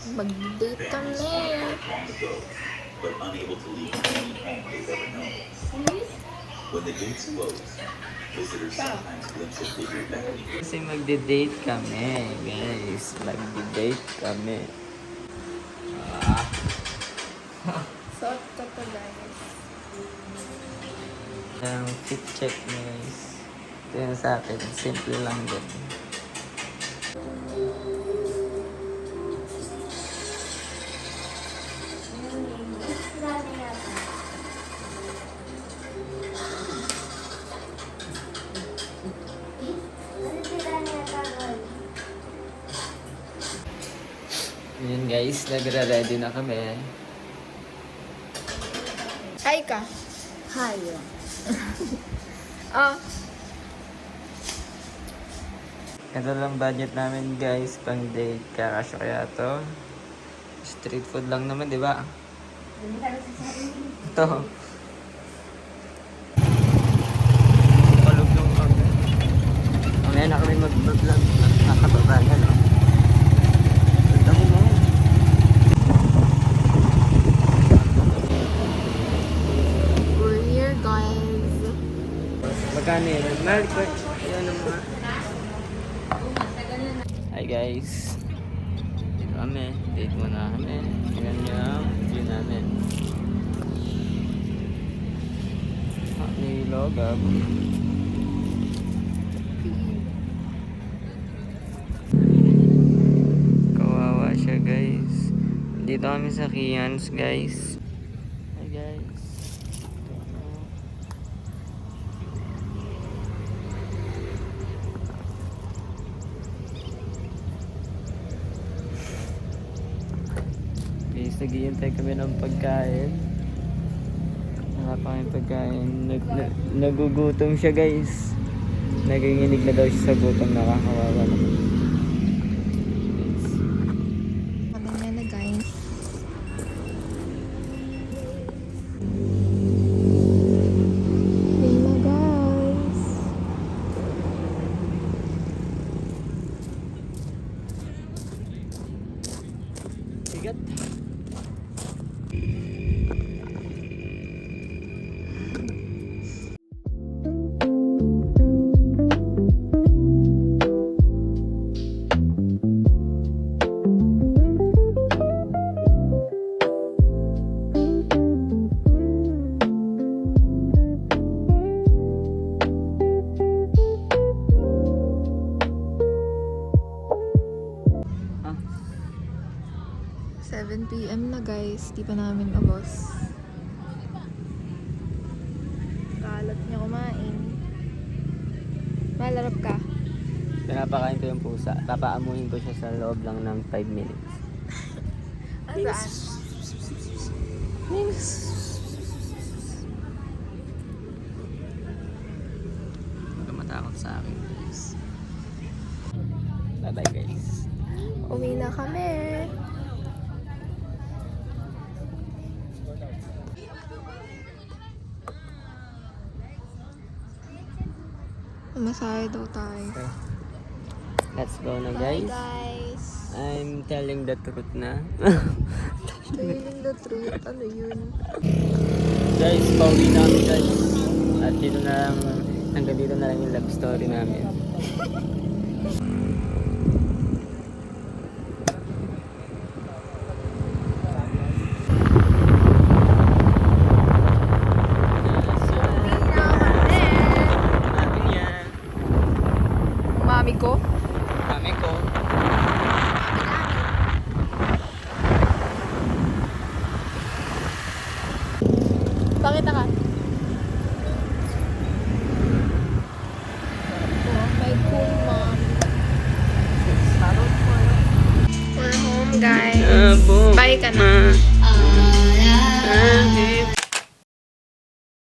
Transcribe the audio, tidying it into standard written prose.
Mag-date kami. But unable to leave any home they've ever known. When the gates close, visitors sometimes glimpse a figure beckoning. Kasi magde-date kami, guys. Magde-date kami. Suot ko to, guys. Ang fit check, guys. Ito yung sa akin. Simple lang din. Yun guys, nagre-ready na kami. Hi ka. Hi. Ah, Ito lang budget namin guys, pang date. Kakasya kaya to. Street food lang naman, di ba? Ito. Palugtong kami. Mamaya na kami mag-vlog. Nakakababagan, no? Ito mo mo. we're here, guys. Magkano yun? Mahal ko. Ayan ang mga. Hi guys. Dito kami. Date muna kami. Ayan yung view namin. May logab. Kawawa siya guys. Dito kami sa Kians guys. Hi guys. Guys, naghihintay kami ng pagkain. Wala pa kami pagkain. Nagugutom siya guys. Naginginig na daw siya sa gutom. Nakakawawa naman. Guys. Ano niya na, guys? Hey na, guys. Bigat. Ah, 7 PM na, guys. Di pa namin abos. Kalat niya kumain. Malarap ka. pinapakain ko yung pusa. Papaamuhin ko siya sa loob lang ng 5 minutes. Saan? Huwag ka matakot sa akin guys. Bye bye guys. Uwi na kami. Masahe daw tayo. Okay. Let's go na Bye, guys. guys. I'm telling the truth na. Telling the truth. Ano yun? Guys, pauwi na kami guys. At dito na lang, hanggang dito na lang yung love story namin. Mami ko? Kami ko.